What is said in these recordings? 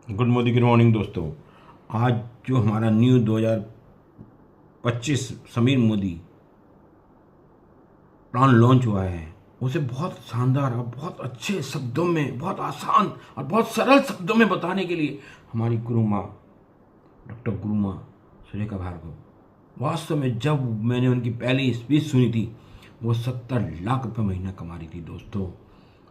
Good morning दोस्तों। आज जो हमारा new 2025 Sameer Modi plan launch हुआ है उसे बहुत शानदार और बहुत अच्छे शब्दों में, बहुत आसान और बहुत सरल शब्दों में बताने के लिए हमारी गुरु माँ, डॉक्टर गुरु माँ सुरेखा भार्गव, वास्तव में जब मैंने उनकी पहली स्पीच सुनी थी वो 70 लाख रुपये महीना कमा रही थी दोस्तों।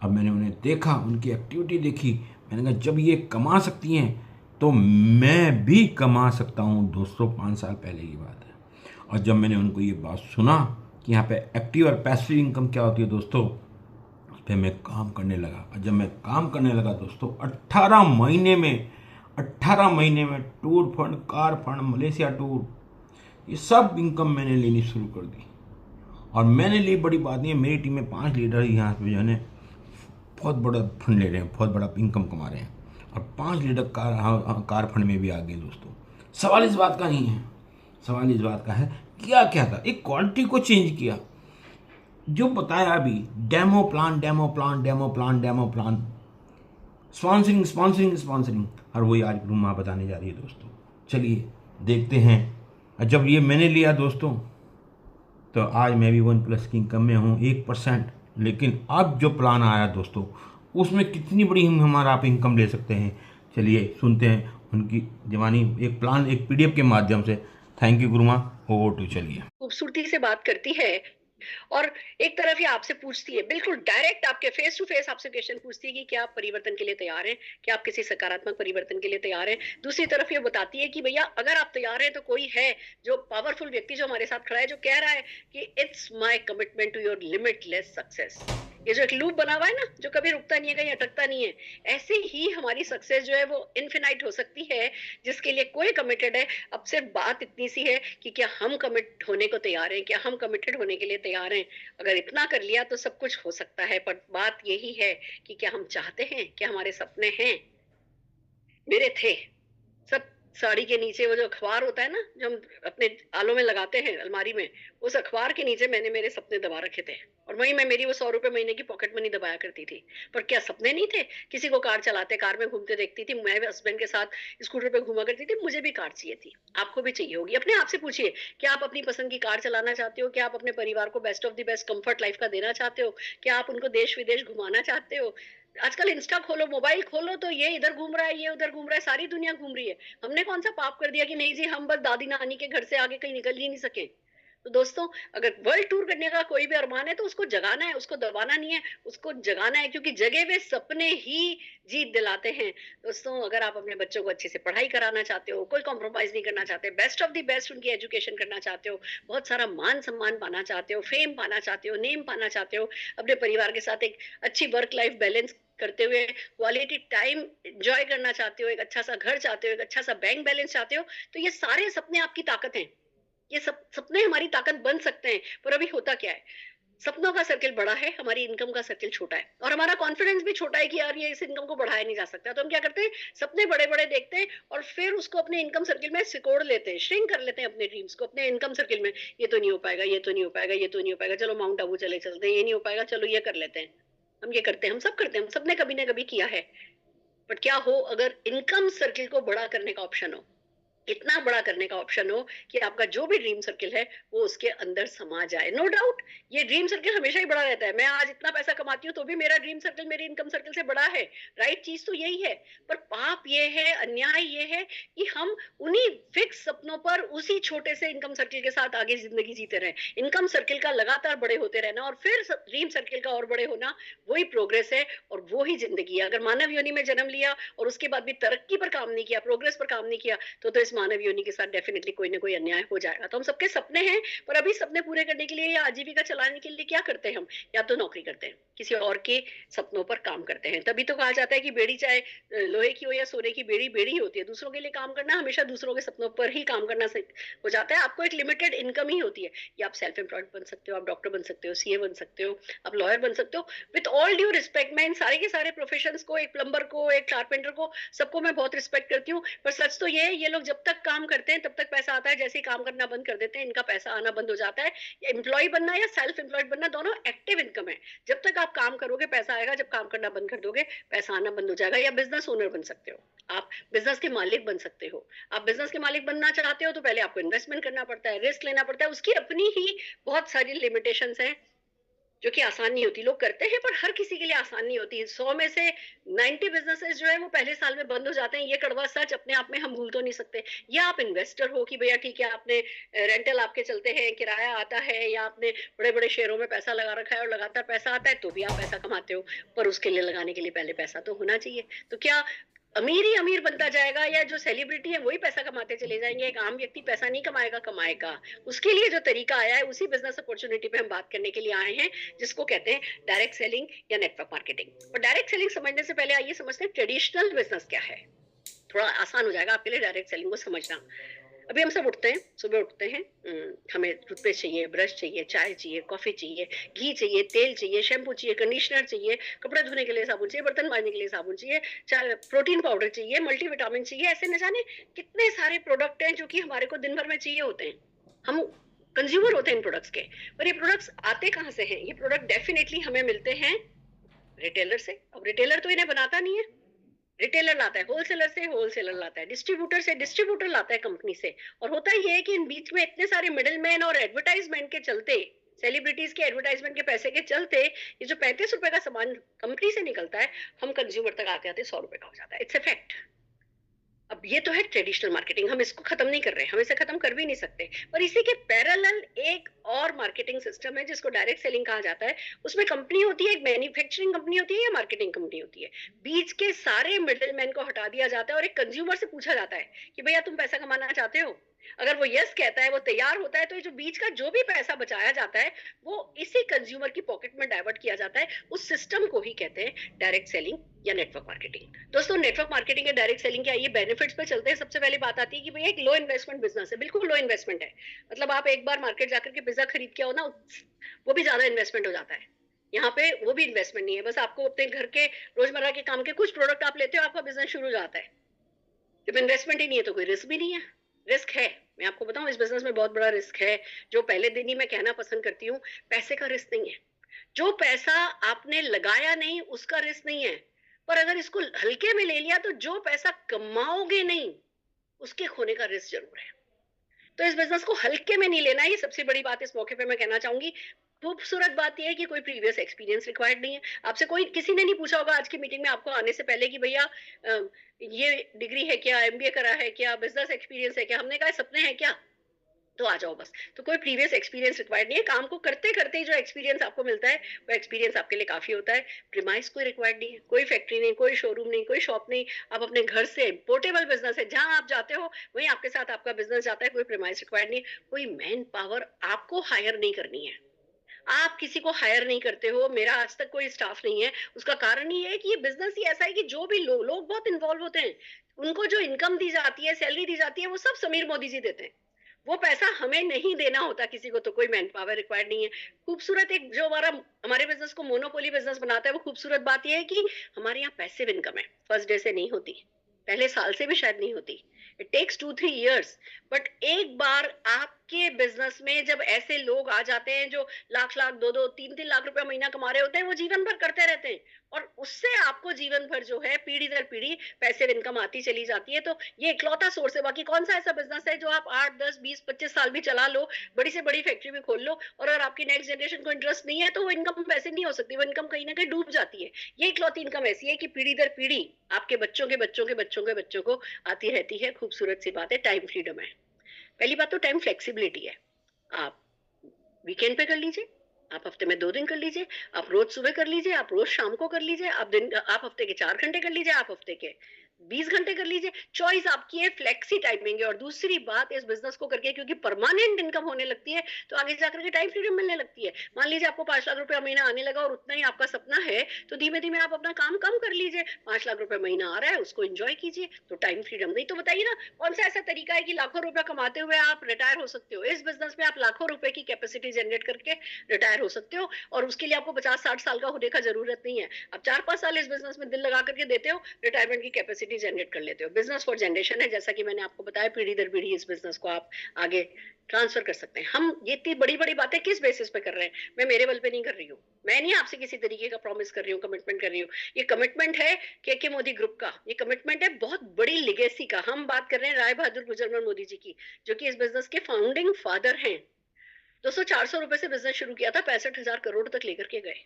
अब मैंने उन्हें देखा, उनकी एक्टिविटी देखी, मैंने कहा जब ये कमा सकती हैं तो मैं भी कमा सकता हूँ दोस्तों। 5 साल पहले की बात है। और जब मैंने उनको ये बात सुना कि यहाँ पे एक्टिव और पैसिव इनकम क्या होती है दोस्तों, उस पर मैं काम करने लगा। और जब मैं काम करने लगा दोस्तों, 18 महीने में tour fund, car fund, Malaysia tour, ये सब इनकम मैंने लेनी शुरू कर दी। और मैंने ली, बड़ी बात नहीं है, मेरी टीम में 5 लीडर यहाँ पे जो है बहुत बड़ा फंड ले रहे हैं, बहुत बड़ा इनकम कमा रहे हैं। और 5 लीडर कार फंड में भी आ गए दोस्तों। सवाल इस बात का नहीं है, सवाल इस बात का है किया क्या था, एक क्वालिटी को चेंज किया। जो बताया अभी, demo plan, demo plan, demo plan, demo plan, sponsoring, sponsoring, sponsoring, और वही आज गुरुमा बताने जा रही है दोस्तों। चलिए देखते हैं। और जब ये मैंने लिया दोस्तों तो आज मैं भी 1+ की इनकम में हूँ, 1%। लेकिन अब जो प्लान आया दोस्तों उसमें कितनी बड़ी हमारा आप इनकम ले सकते हैं, चलिए सुनते हैं उनकी जवानी, एक प्लान, एक पीडीएफ के माध्यम से। Thank you Guruma, over to. चलिए, खूबसूरती से बात करती है और एक तरफ ये आपसे पूछती है, बिल्कुल डायरेक्ट आपके फेस टू फेस आपसे क्वेश्चन पूछती है कि क्या आप परिवर्तन के लिए तैयार हैं, क्या आप किसी सकारात्मक परिवर्तन के लिए तैयार हैं। दूसरी तरफ ये बताती है कि भैया अगर आप तैयार हैं तो कोई है जो पावरफुल व्यक्ति जो हमारे साथ खड़ा है, जो कह रहा है कि it's my commitment to your limitless success. ये जो एक लूप बना हुआ है ना, जो कभी रुकता नहीं है, कहीं अटकता नहीं है, ऐसे ही हमारी सक्सेस जो है वो इनफिनाइट हो सकती है, जिसके लिए कोई कमिटेड है। अब सिर्फ बात इतनी सी है कि क्या हम कमिट होने को तैयार हैं, क्या हम कमिटेड होने के लिए तैयार हैं। अगर इतना कर लिया तो सब कुछ हो सकता है, पर बात यही है कि क्या हम चाहते हैं, क्या हमारे सपने हैं। मेरे थे सब। साड़ी के नीचे वो जो अखबार होता है ना, जो हम अपने आलों में लगाते हैं अलमारी में, उस अखबार के नीचे मैंने मेरे सपने दबा रखे थे। और वहीं मैं मेरी वो 100 रुपए महीने की पॉकेट मनी दबाया करती थी। पर क्या सपने नहीं थे। किसी को कार चलाते, कार में घूमते देखती थी, मैं हस्बैंड के साथ स्कूटर पे घूमा करती थी। मुझे भी कार चाहिए थी, आपको भी चाहिए होगी। अपने आप से पूछिए, क्या आप अपनी पसंद की कार चलाना चाहते हो, क्या आप अपने परिवार को best of the best comfort life का देना चाहते हो, क्या आप उनको देश विदेश घुमाना चाहते हो। आजकल इंस्टा खोलो, मोबाइल खोलो, तो ये इधर घूम रहा है, ये उधर घूम रहा है, सारी दुनिया घूम रही है। हमने कौन सा पाप कर दिया कि नहीं जी हम बस दादी नानी के घर से आगे कहीं निकल ही नहीं सके। तो दोस्तों, अगर वर्ल्ड टूर करने का कोई भी अरमान है तो उसको जगाना है, उसको दबाना नहीं है, उसको जगाना है, क्योंकि जगे हुए सपने ही जीत दिलाते हैं। दोस्तों, अगर आप अपने बच्चों को अच्छे से पढ़ाई कराना चाहते हो, कोई कॉम्प्रोमाइज नहीं करना चाहते, बेस्ट ऑफ द बेस्ट उनकी एजुकेशन करना चाहते हो, बहुत सारा मान सम्मान पाना चाहते हो, फेम पाना चाहते हो, नेम पाना चाहते हो, अपने परिवार के साथ एक अच्छी वर्क लाइफ बैलेंस करते हुए क्वालिटी टाइम एंजॉय करना चाहते हो, एक अच्छा सा घर चाहते हो, एक अच्छा सा बैंक बैलेंस चाहते हो, तो ये सारे सपने आपकी ताकत हैं। ये सब सपने हमारी ताकत बन सकते हैं। पर अभी होता क्या है, सपनों का सर्किल बड़ा है, हमारी इनकम का सर्किल छोटा है, और हमारा कॉन्फिडेंस भी छोटा है कि यार ये इस इनकम को बढ़ाया नहीं जा सकता। तो हम क्या करते हैं, सपने बड़े बड़े देखते हैं और फिर उसको अपने इनकम सर्किल में सिकोड़ लेते हैं, श्रिंक कर लेते हैं अपने ड्रीम्स को अपने इनकम सर्किल में। ये तो नहीं हो पाएगा, ये तो नहीं हो पाएगा, ये तो नहीं हो पाएगा, चलो माउंट आबू चले चलते हैं, ये नहीं हो पाएगा, चलो ये कर लेते हैं। हम ये करते हैं, हम सब करते हैं, हम सबने कभी ना कभी किया है। बट क्या हो अगर इनकम सर्किल को बड़ा करने का ऑप्शन हो, इतना बड़ा करने का ऑप्शन हो कि आपका जो भी ड्रीम सर्किल है वो उसके अंदर समा जाए। नो डाउट, ये ड्रीम सर्किल हमेशा ही बड़ा रहता है। मैं आज इतना पैसा कमाती हूँ तो भी मेरा ड्रीम सर्किल मेरी इनकम सर्किल से बड़ा है। राइट चीज तो यही है। पर पाप ये है, अन्याय ये है कि हम उन्हीं फिक्स सपनों पर उसी छोटे से इनकम सर्किल के साथ आगे जिंदगी जीते रहे। इनकम सर्किल का लगातार बड़े होते रहना और फिर ड्रीम सर्किल का और बड़े होना, वही प्रोग्रेस है और वो ही जिंदगी है। अगर मानव योनि में जन्म लिया और उसके बाद भी तरक्की पर काम नहीं किया, प्रोग्रेस पर काम नहीं किया, तो इस मानव योनि के साथ डेफिनेटली कोई ना कोई अन्याय हो जाएगा। तो हम सबके सपने हैं, पर अभी सपने पूरे करने के लिए या आजीविका चलाने के लिए क्या करते हैं हम, या तो नौकरी करते हैं, किसी और के सपनों पर काम करते हैं। तभी तो कहा जाता है कि बेड़ी चाहे लोहे की हो या सोने की, बेड़ी बेड़ी होती है। दूसरों के लिए काम करना, हमेशा दूसरों के सपनों पर ही काम करना हो जाता है। आपको एक लिमिटेड इनकम ही होती है, या आप सेल्फ एम्प्लॉयड बन सकते हो, आप डॉक्टर बन सकते हो, सीए बन सकते हो, आप लॉयर बन सकते हो। विथ ऑल ड्यू रिस्पेक्ट, मैं इन सारे के सारे प्रोफेशन को, एक प्लम्बर को, एक कारपेंटर को, सबको मैं बहुत रिस्पेक्ट करती हूँ। पर सच तो ये है, ये लोग जब तक काम करते हैं तब तक पैसा आता है, जैसे ही काम करना बंद कर देते हैं इनका पैसा आना बंद हो जाता है। एम्प्लॉय बनना या सेल्फ एम्प्लॉयड बनना, दोनों एक्टिव इनकम है। जब तक आप काम करोगे पैसा आएगा, जब काम करना बंद कर दोगे पैसा आना बंद हो जाएगा। या बिजनेस ओनर बन सकते हो, आप बिजनेस के मालिक बन सकते हो। आप बिजनेस के मालिक बनना चाहते हो तो पहले आपको इन्वेस्टमेंट करना पड़ता है, रिस्क लेना पड़ता है, उसकी अपनी ही बहुत सारी लिमिटेशंस हैं जो कि आसान नहीं होती। लोग करते हैं पर हर किसी के लिए आसान नहीं होती। 100 में से 90 बिजनेसेस जो है वो पहले साल में बंद हो जाते हैं। ये कड़वा सच अपने आप में हम भूल तो नहीं सकते। या आप इन्वेस्टर हो कि भैया ठीक है, आपने रेंटल आपके चलते हैं, किराया आता है, या आपने बड़े बड़े शेयरों में पैसा लगा रखा है और लगातार पैसा आता है तो भी आप पैसा कमाते हो, पर उसके लिए लगाने के लिए पहले पैसा तो होना चाहिए। तो क्या अमीर ही अमीर बनता जाएगा, या जो सेलिब्रिटी है वही पैसा कमाते चले जाएंगे? एक आम व्यक्ति पैसा नहीं कमाएगा? कमाएगा। उसके लिए जो तरीका आया है उसी बिजनेस अपॉर्चुनिटी पे हम बात करने के लिए आए हैं, जिसको कहते हैं डायरेक्ट सेलिंग या नेटवर्क मार्केटिंग। और डायरेक्ट सेलिंग समझने से पहले आइए समझते हैं ट्रेडिशनल बिजनेस क्या है। थोड़ा आसान हो जाएगा आपके लिए डायरेक्ट सेलिंग को समझना। अभी हम सब उठते हैं, सुबह उठते हैं, हमें टूथपेस्ट चाहिए, ब्रश चाहिए, चाय चाहिए, कॉफी चाहिए, घी चाहिए, तेल चाहिए, शैम्पू चाहिए, कंडीशनर चाहिए, कपड़े धोने के लिए साबुन चाहिए, बर्तन मांजने के लिए साबुन चाहिए, चाय प्रोटीन पाउडर चाहिए, मल्टीविटामिन चाहिए। ऐसे न जाने कितने सारे प्रोडक्ट हैं जो कि हमारे को दिन भर में चाहिए होते हैं। हम कंज्यूमर होते हैं इन प्रोडक्ट्स के। पर ये प्रोडक्ट्स आते कहाँ से हैं? ये प्रोडक्ट डेफिनेटली हमें मिलते हैं रिटेलर से। अब रिटेलर तो इन्हें बनाता नहीं है, रिटेलर लाता है, होलसेलर से होलसेलर लाता है, डिस्ट्रीब्यूटर से डिस्ट्रीब्यूटर लाता है, कंपनी से। और होता ये है कि इन बीच में इतने सारे मिडिलमैन और एडवर्टाइजमेंट के चलते, सेलिब्रिटीज के एडवर्टाइजमेंट के पैसे के चलते, ये जो 35 रुपए का सामान कंपनी से निकलता है, हम कंज्यूमर तक आते आते 100 रुपए का हो जाता है। It's a fact. अब ये तो है ट्रेडिशनल मार्केटिंग, हम इसको खत्म नहीं कर रहे, हम इसे खत्म कर भी नहीं सकते। पर इसी के पैरेलल एक और मार्केटिंग सिस्टम है जिसको डायरेक्ट सेलिंग कहा जाता है। उसमें कंपनी होती है, एक मैन्युफैक्चरिंग कंपनी होती है या मार्केटिंग कंपनी होती है। बीच के सारे मिडिलमैन को हटा दिया जाता है और एक कंज्यूमर से पूछा जाता है कि भैया तुम पैसा कमाना चाहते हो? अगर वो यस कहता है, वो तैयार होता है, तो ये जो बीच का जो भी पैसा बचाया जाता है वो इसी कंज्यूमर की पॉकेट में डाइवर्ट किया जाता है। उस सिस्टम को ही कहते हैं डायरेक्ट सेलिंग या नेटवर्क मार्केटिंग। दोस्तों, नेटवर्क मार्केटिंग या डायरेक्ट सेलिंग के आइए बेनिफिट्स पे चलते हैं। सबसे पहली बात आती है कि भैया एक लो इन्वेस्टमेंट बिजनेस है, बिल्कुल लो इन्वेस्टमेंट है। मतलब आप एक बार मार्केट जाकर के पिज्जा खरीद के आओ ना, वो भी ज्यादा इन्वेस्टमेंट हो जाता है। यहाँ पे वो भी इन्वेस्टमेंट नहीं है, बस आपको अपने घर के रोजमर्रा के काम के कुछ प्रोडक्ट आप लेते हो, आपका बिजनेस शुरू हो जाता है। जब इन्वेस्टमेंट ही नहीं है तो कोई रिस्क भी नहीं है। रिस्क है, मैं आपको बताऊं, इस बिजनेस में बहुत बड़ा रिस्क है, जो पहले दिन ही मैं कहना पसंद करती हूँ। पैसे का रिस्क नहीं है। जो पैसा आपने लगाया नहीं उसका रिस्क नहीं है, पर अगर इसको हल्के में ले लिया तो जो पैसा कमाओगे नहीं उसके खोने का रिस्क जरूर है। तो इस बिजनेस को हल्के में नहीं लेना, ये सबसे बड़ी बात इस मौके पे मैं कहना चाहूंगी। खूबसूरत बात यह है कि कोई प्रीवियस एक्सपीरियंस रिक्वायर्ड नहीं है। आपसे कोई किसी ने नहीं पूछा होगा आज की मीटिंग में आपको आने से पहले कि भैया ये डिग्री है क्या, एमबीए करा है क्या, बिजनेस एक्सपीरियंस है क्या। हमने कहा सपने हैं क्या, तो आ जाओ बस। तो कोई प्रीवियस एक्सपीरियंस रिक्वायर्ड नहीं है। काम को करते करते ही जो एक्सपीरियंस आपको मिलता है वो एक्सपीरियंस आपके लिए काफी होता है। प्रीमाइस कोई रिक्वायर्ड नहीं है, कोई फैक्ट्री नहीं, कोई शोरूम नहीं, कोई शॉप नहीं। आप अपने घर से, पोर्टेबल बिजनेस है, जहां आप जाते हो वहीं आपके साथ आपका बिजनेस जाता है। कोई प्रीमाइस रिक्वायर्ड नहीं है। कोई मैन पावर आपको हायर नहीं करनी है, आप किसी को हायर नहीं करते हो। मेरा आज तक कोई स्टाफ नहीं है। उसका कारण ये है कि ये बिजनेस ही ऐसा है कि जो भी लोग बहुत इन्वॉल्व होते हैं, उनको जो इनकम दी जाती है, सैलरी दी जाती है, वो सब समीर मोदी जी देते हैं। वो पैसा हमें नहीं देना होता किसी को, तो कोई मैन पावर रिक्वायर्ड नहीं है। खूबसूरत एक जो हमारे बिजनेस को मोनोपोली बिजनेस बनाता है, वो खूबसूरत बात यह है कि हमारे यहाँ पैसिव इनकम है। फर्स्ट डे से नहीं होती, पहले साल से भी शायद नहीं होती। It takes 2-3 years। बट एक बार आपके बिजनेस में जब ऐसे लोग आ जाते हैं जो लाख लाख, 2-2, 3-3 लाख रुपया महीना कमा रहे होते हैं, वो जीवन भर करते रहते हैं और उससे आपको जीवन भर जो है पीढ़ी दर पीढ़ी पैसिव इनकम आती चली जाती है। तो ये इकलौता सोर्स है। बाकी कौन सा ऐसा बिजनेस है जो आप 8-10-20-25 साल भी चला लो, बड़ी से बड़ी फैक्ट्री भी खोल लो, और अगर आपकी नेक्स्ट जनरेशन को इंटरेस्ट नहीं है तो वो इनकम पैसिव नहीं हो सकती, वो इनकम कहीं ना कहीं डूब जाती है। ये इकलौती इनकम ऐसी है कि पीढ़ी दर पीढ़ी आपके बच्चों के बच्चों के बच्चों के बच्चों को आती रहती है। खूबसूरत सी बात है, टाइम फ्रीडम है। पहली बात तो टाइम फ्लेक्सिबिलिटी है। आप वीकेंड पे कर लीजिए, आप हफ्ते में 2 दिन कर लीजिए, आप रोज सुबह कर लीजिए, आप रोज शाम को कर लीजिए, आप हफ्ते के 4 घंटे कर लीजिए, आप हफ्ते के 20 घंटे कर लीजिए। चॉइस आपकी है, फ्लेक्सी टाइमिंग है। और दूसरी बात, इस बिजनेस को करके क्योंकि परमानेंट इनकम होने लगती है तो आगे जाकर के टाइम फ्रीडम मिलने लगती है। मान लीजिए आपको 5 लाख रुपया महीना आने लगा और उतना ही आपका सपना है, तो धीमे धीमे आप अपना काम कम कर लीजिए। 5 लाख रुपया महीना आ रहा है, उसको एंजॉय कीजिए, तो टाइम फ्रीडम। नहीं तो बताइए ना, कौन सा ऐसा तरीका है कि लाखों रुपया कमाते हुए आप रिटायर हो सकते हो? इस बिजनेस में आप लाखों रुपए की कैपेसिटी जनरेट करके रिटायर हो सकते हो, और उसके लिए आपको 50-60 साल का होने का जरूरत नहीं है। आप 4-5 साल इस बिजनेस में दिल लगा करके देते हो, रिटायरमेंट की कैपेसिटी कैपेसिटी जनरेट कर लेते हो। बिजनेस फॉर जनरेशन है, जैसा कि मैंने आपको बताया, पीढ़ी दर पीढ़ी इस बिजनेस को आप आगे ट्रांसफर कर सकते हैं। हम ये इतनी बड़ी बड़ी बातें किस बेसिस पे कर रहे हैं? मैं मेरे बल पे नहीं कर रही हूँ, मैं नहीं आपसे किसी तरीके का प्रॉमिस कर रही हूँ, कमिटमेंट कर रही हूँ। ये कमिटमेंट है के मोदी ग्रुप का, ये कमिटमेंट है बहुत बड़ी लिगेसी का। हम बात कर रहे हैं राय बहादुर गुजरमल मोदी जी की, जो कि इस बिजनेस के फाउंडिंग फादर हैं। 200-400 रुपए से बिजनेस शुरू किया था, 65,000 करोड़ तक लेकर के गए।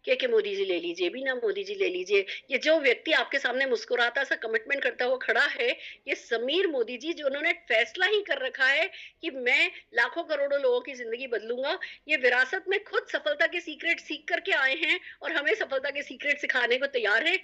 के मोदी जी ले लीजिए, बीना मोदी जी ले लीजिए, ये जो व्यक्ति आपके सामने मुस्कुराता सा कमिटमेंट करता हुआ खड़ा है, ये समीर मोदी जी, जो उन्होंने फैसला ही कर रखा है कि मैं लाखों करोड़ों लोगों की जिंदगी बदलूंगा। ये विरासत में खुद सफलता के सीक्रेट सीख करके आए हैं और हमें सफलता के सीक्रेट सिखाने को तैयार है।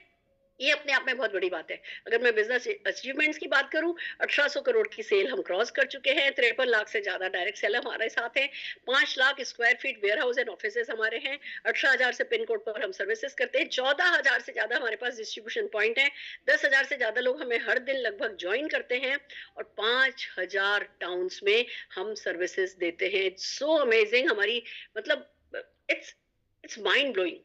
ये अपने आप में बहुत बड़ी बात है। अगर मैं बिजनेस अचीवमेंट्स की बात करूं, 1800 करोड़ की सेल हम क्रॉस कर चुके हैं, 53 लाख से ज्यादा डायरेक्ट सेल हमारे साथ है, 5 lakh square feet warehouse and offices हमारे हैं, 18,000 से पिन कोड पर हम सर्विसेज करते हैं, 14,000 से ज्यादा हमारे पास डिस्ट्रीब्यूशन पॉइंट है, 10,000 से ज्यादा लोग हमें हर दिन लगभग ज्वाइन करते हैं और 5,000 टाउन्स में हम सर्विसेज देते हैं। It's so amazing. हमारी मतलब इट्स इट्स माइंड ब्लोइंग।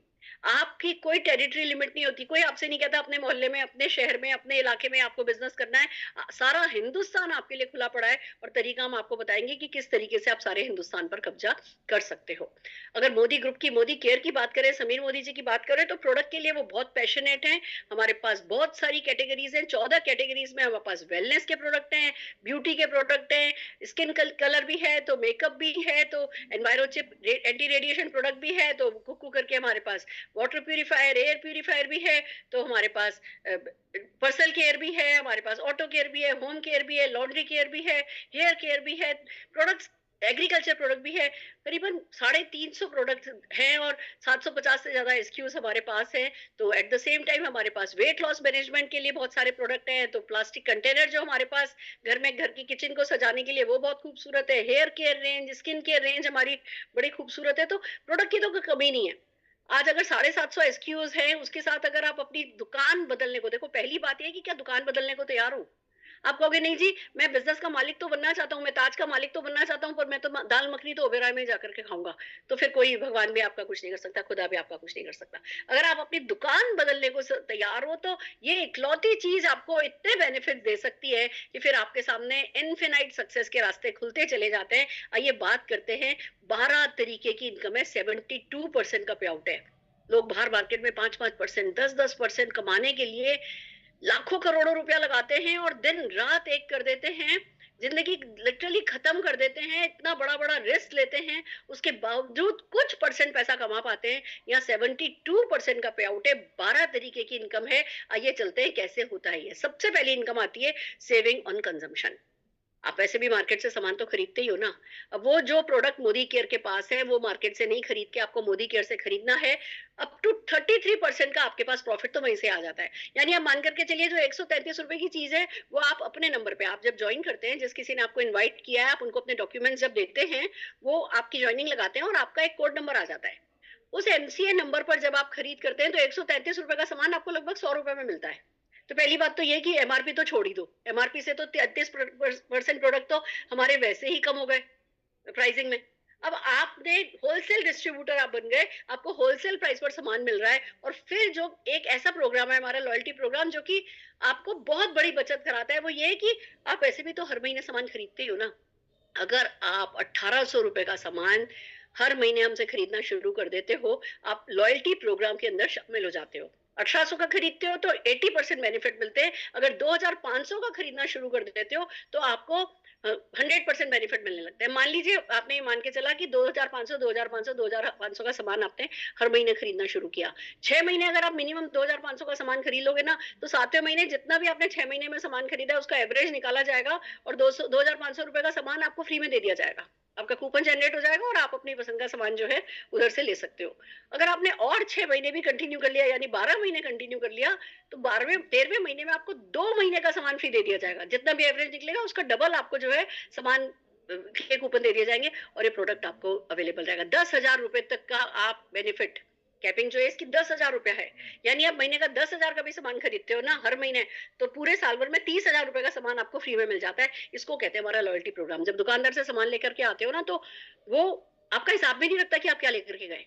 आपकी कोई टेरिटरी लिमिट नहीं होती, कोई आपसे नहीं कहता अपने मोहल्ले में, अपने शहर में, अपने इलाके में आपको बिजनेस करना है। सारा हिंदुस्तान आपके लिए खुला पड़ा है और तरीका हम आपको बताएंगे कि किस तरीके से आप सारे हिंदुस्तान पर कब्जा कर सकते हो। अगर मोदी ग्रुप की, मोदी केयर की बात करें, समीर मोदी जी की बात करें, तो प्रोडक्ट के लिए वो बहुत पैशनेट हैं। हमारे पास बहुत सारी कैटेगरीज हैं, 14 कैटेगरीज में हमारे पास वेलनेस के प्रोडक्ट हैं, ब्यूटी के प्रोडक्ट हैं, स्किन कलर भी है, तो मेकअप भी है, तो एनवायरोचिप एंटी रेडिएशन प्रोडक्ट भी है, तो कुकू करके हमारे पास वाटर प्यूरिफायर, एयर प्यूरिफायर भी है, तो हमारे पास पर्सनल केयर भी है, हमारे पास ऑटो केयर भी है, होम केयर भी है, लॉन्ड्री केयर भी है, हेयर केयर भी है, प्रोडक्ट्स, एग्रीकल्चर प्रोडक्ट भी है। करीबन 350 प्रोडक्ट हैं और 750 से ज्यादा एसक्यूज हमारे पास है। तो एट द सेम टाइम हमारे पास वेट लॉस मैनेजमेंट के लिए बहुत सारे प्रोडक्ट हैं। तो प्लास्टिक कंटेनर जो हमारे पास घर में, घर की किचन को सजाने के लिए, वो बहुत खूबसूरत है। Hair care range, skin care range हमारी बड़ी खूबसूरत है। तो प्रोडक्ट की तो कोई कमी नहीं है। आज अगर 750 एसक्यूज हैं, उसके साथ अगर आप अपनी दुकान बदलने को, देखो पहली बात यह कि क्या दुकान बदलने को तैयार हो? आप कहोगे नहीं जी, मैं बिजनेस का मालिक तो बनना चाहता हूँ, मैं ताज का मालिक तो बनना चाहता हूँ, पर मैं तो दाल मखनी तो ओबेरॉय में जाकर के खाऊंगा। तो फिर कोई भगवान भी आपका कुछ नहीं कर सकता, खुदा भी आपका कुछ नहीं कर सकता। अगर आप अपनी दुकान बदलने को तैयार हो, तो ये इकलौती चीज आपको इतने बेनिफिट दे सकती है कि फिर आपके सामने इनफिनाइट सक्सेस के रास्ते खुलते चले जाते हैं। आइए बात करते हैं। 12 तरीके की इनकम है, 72% का पे आउट है। लोग बाहर मार्केट में 5-5%, 10-10% कमाने के लिए लाखों करोड़ों रुपया लगाते हैं और दिन रात एक कर देते हैं, जिंदगी लिटरली खत्म कर देते हैं, इतना बड़ा बड़ा रिस्क लेते हैं, उसके बावजूद कुछ परसेंट पैसा कमा पाते हैं। यहाँ 72% का पे आउट है, 12 तरीके की इनकम है। आइए चलते हैं कैसे होता है ये। सबसे पहली इनकम आती है सेविंग ऑन कंजम्पशन। आप वैसे भी मार्केट से सामान तो खरीदते ही हो ना। अब वो जो प्रोडक्ट मोदी केयर के पास है, वो मार्केट से नहीं खरीद के आपको मोदी केयर से खरीदना है। अप टू 33% का आपके पास प्रॉफिट तो वहीं से आ जाता है। यानी आप मान करके चलिए, जो 133 रुपए की चीज है, वो आप अपने नंबर पे, आप जब ज्वाइन करते हैं, जिस किसी ने आपको इन्वाइट किया है, आप उनको अपने डॉक्यूमेंट्स जब देते हैं, वो आपकी ज्वाइनिंग लगाते हैं और आपका एक कोड नंबर आ जाता है। उस एमसीए नंबर पर जब आप खरीद करते हैं, तो 133 रुपए का सामान आपको लगभग 100 रुपए में मिलता है। तो पहली बात तो ये कि एमआरपी तो छोड़ ही दो। एमआरपी से तो 33% प्रोडक्ट तो हमारे वैसे ही कम हो गए प्राइसिंग में। अब आपने होलसेल डिस्ट्रीब्यूटर आप बन गए, आपको होलसेल प्राइस पर सामान मिल रहा है। और फिर जो एक ऐसा प्रोग्राम है हमारा लॉयल्टी प्रोग्राम, जो कि आपको बहुत बड़ी बचत कराता है, वो ये है कि आप वैसे भी तो हर महीने सामान खरीदते ही हो ना। अगर आप 1800 रुपए का सामान हर महीने हमसे खरीदना शुरू कर देते हो, आप लॉयल्टी प्रोग्राम के अंदर शामिल हो जाते हो। 1800 का खरीदते हो तो 80% बेनिफिट मिलते हैं। अगर 2500 का खरीदना शुरू कर देते हो, तो आपको 100% बेनिफिट मिलने लगता है। मान लीजिए आपने ये मान के चला कि 2500 का सामान आपने हर महीने खरीदना शुरू किया। 6 महीने अगर आप मिनिमम 2500 का सामान खरीद लोगे ना, तो 7वें महीने जितना भी आपने 6 महीने में सामान खरीदा है, उसका एवरेज निकाला जाएगा और 2500 रुपए का सामान आपको फ्री में दे दिया जाएगा। आपका कूपन जनरेट हो जाएगा और आप अपनी पसंद का सामान जो है उधर से ले सकते हो। अगर आपने और 6 महीने भी कंटिन्यू कर लिया, यानी 12 महीने कंटिन्यू कर लिया, तो 13वें महीने में आपको 2 महीने का सामान फ्री दे दिया जाएगा। जितना भी एवरेज निकलेगा, उसका डबल आपको जो है सामान के कूपन दे दिए जाएंगे और ये प्रोडक्ट आपको अवेलेबल रहेगा। 10,000 रुपए तक का आप बेनिफिट, कैपिंग जो है इसकी 10,000 रुपया है। यानी आप महीने का 10,000 का भी सामान खरीदते हो ना हर महीने, तो पूरे साल भर में 30,000 रुपए का सामान आपको फ्री में मिल जाता है। इसको कहते हैं हमारा लॉयल्टी प्रोग्राम। जब दुकानदार से सामान लेकर के आते हो ना, तो वो आपका हिसाब भी नहीं रखता कि आप क्या लेकर के गए।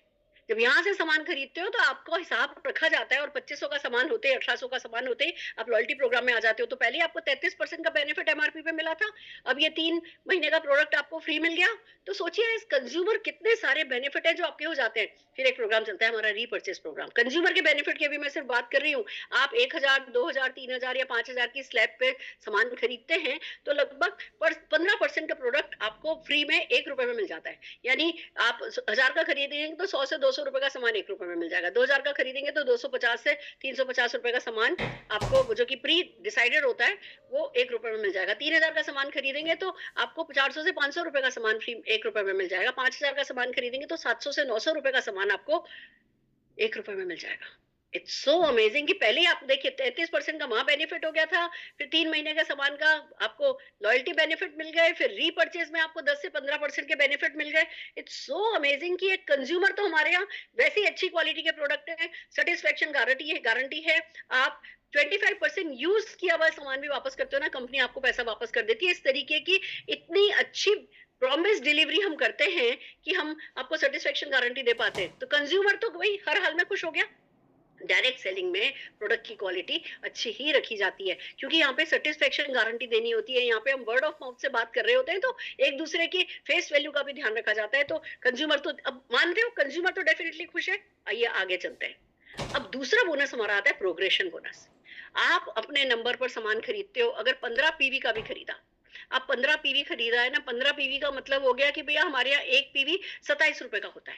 जब यहाँ से सामान खरीदते हो तो आपको हिसाब रखा जाता है, और 2500 का सामान होते ही, 1800 का सामान होते ही आप लॉयल्टी प्रोग्राम में आ जाते हो। तो पहले आपको 33% का बेनिफिट एमआरपी पे मिला था, अब ये 3 महीने का प्रोडक्ट आपको फ्री मिल गया। तो सोचिए इस कंज्यूमर कितने सारे बेनिफिट है जो आपके हो जाते हैं। फिर एक प्रोग्राम चलता है हमारा रीपर्चेज प्रोग्राम। कंज्यूमर के बेनिफिट की अभी मैं सिर्फ बात कर रही हूँ। आप 1000, 2000, 3000 या 5000 की स्लैब पे सामान खरीदते हैं तो लगभग 15% का प्रोडक्ट आपको फ्री में 1 रुपए में मिल जाता है। यानी आप 1000 का खरीदेंगे तो 100 से 200 रुपए का सामान 1 रुपए में मिल जाएगा। 2000 का खरीदेंगे तो 250 से 350 रुपए का सामान आपको, जो कि प्री डिसाइडेड होता है, वो 1 रुपए में मिल जाएगा। 3000 का सामान खरीदेंगे तो आपको 400 से 500 रुपए का सामान फ्री 1 रुपए में मिल जाएगा। 5000 का सामान खरीदेंगे तो 700 से 900 रुपए का सामान आपको 1 रुपए में मिल जाएगा। इट्स सो अमेजिंग कि पहले आप देखिए 33% का वहां बेनिफिट हो गया था, फिर 3 महीने का सामान का आपको लॉयल्टी बेनिफिट मिल गए, फिर रीपर्चेज में आपको 10 से 15% के बेनिफिट मिल गए। इट्स सो अमेजिंग कि एक कंज्यूमर तो हमारे यहाँ वैसे ही अच्छी क्वालिटी के प्रोडक्ट है, सेटिस्फेक्शन गारंटी है। आप 25% यूज किया हुआ सामान भी वापस करते हो ना, कंपनी आपको पैसा वापस कर देती है। इस तरीके की इतनी अच्छी प्रॉमिस डिलीवरी हम करते हैं कि हम आपको सेटिस्फेक्शन गारंटी दे पाते हैं। तो कंज्यूमर तो वही हर हाल में खुश हो गया। डायरेक्ट सेलिंग में प्रोडक्ट की क्वालिटी अच्छी ही रखी जाती है, क्योंकि यहाँ पे सेटिस्फेक्शन गारंटी देनी होती है। यहाँ पे हम वर्ड ऑफ माउथ से बात कर रहे होते हैं, तो एक दूसरे की फेस वैल्यू का भी ध्यान रखा जाता है। तो कंज्यूमर तो, अब मान रहे हो, कंज्यूमर तो डेफिनेटली खुश है। आइए आगे चलते हैं। अब दूसरा बोनस हमारा आता है प्रोग्रेशन बोनस। आप अपने नंबर पर सामान खरीदते हो, अगर 15 पीवी का भी खरीदा, आप 15 पीवी खरीदा है ना, 15 पीवी का मतलब हो गया कि भैया हमारे यहाँ एक पीवी 27 रुपए का होता है।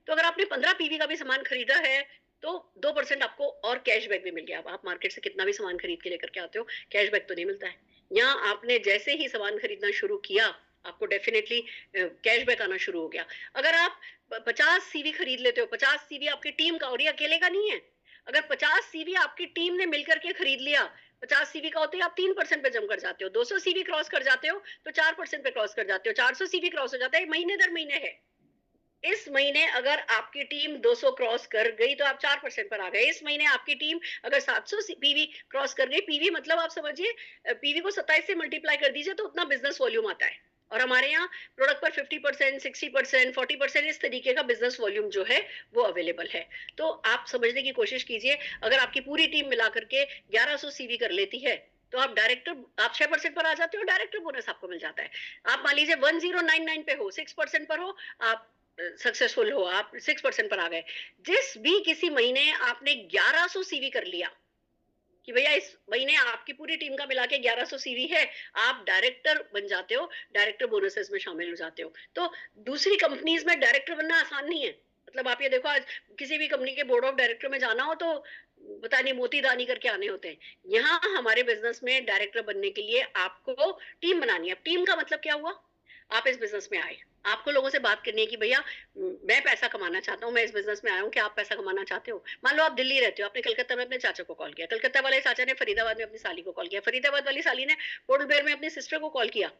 तो अगर आपने 15 पीवी का भी सामान खरीदा है तो 2% आपको और कैशबैक भी मिल गया। अब आप मार्केट से कितना भी सामान खरीद के लेकर के आते हो, कैशबैक तो नहीं मिलता है। यहाँ आपने जैसे ही सामान खरीदना शुरू किया, आपको डेफिनेटली कैशबैक आना शुरू हो गया। अगर आप 50 सीवी खरीद लेते हो, 50 सीवी आपकी टीम का, और ये अकेले का नहीं है, अगर 50 सीवी आपकी टीम ने मिलकर के खरीद लिया, 50 सीवी का होते ही आप 3% पे जम कर जाते हो। 200 सीवी क्रॉस कर जाते हो तो 4% पे क्रॉस कर जाते हो। 400 सीवी क्रॉस हो जाता है, महीने दर महीने है। इस महीने अगर आपकी टीम 200 क्रॉस कर गई तो आप 4% पर आ गए। इस महीने आपकी टीम अगर 700 पीवी क्रॉस कर गई, पीवी मतलब आप समझिए पीवी को 27 से मल्टीप्लाई कर दीजिए तो उतना बिजनेस वॉल्यूम आता है। और हमारे यहाँ प्रोडक्ट पर 50%, 60%, 40% इस तरीके का बिजनेस वॉल्यूम जो है वो अवेलेबल है। तो आप समझने की कोशिश कीजिए, अगर आपकी पूरी टीम मिला करके 1100 सीवी कर लेती है तो आप डायरेक्टर, आप 6% पर आ जाते हो, डायरेक्टर बोनस आपको मिल जाता है। आप मान लीजिए 1099 पे हो, 6% पर हो, आप सक्सेसफुल हो, आप 6% पर आ गए। जिस भी किसी महीने आपने 1100 सीवी कर लिया कि भैया इस महीने आपकी पूरी टीम का मिला के 1100 सीवी है, आप डायरेक्टर बन जाते हो, डायरेक्टर बोनसेस में शामिल हो जाते हो। तो दूसरी कंपनीज में डायरेक्टर बनना आसान नहीं है। मतलब आप ये देखो, आज किसी भी कंपनी के बोर्ड ऑफ डायरेक्टर में जाना हो तो पता नहीं मोती दानी करके आने होते हैं। यहाँ हमारे बिजनेस में डायरेक्टर बनने के लिए आपको टीम बनानी है। अब टीम का मतलब क्या हुआ, आप इस बिजनेस में आए, आपको लोगों से बात करनी है कि भैया मैं पैसा कमाना चाहता हूँ, मैं इस बिजनेस में आया हूँ, क्या आप पैसा कमाना चाहते हो। मान लो आप दिल्ली रहते हो, आपने कलकत्ता में अपने चाचा को कॉल किया, कलकत्ता वाले चाचा ने फरीदाबाद में अपनी साली को कॉल किया, फरीदाबाद वाली साली ने पोर्ट ब्लेयर में अपनी सिस्टर को कॉल किया,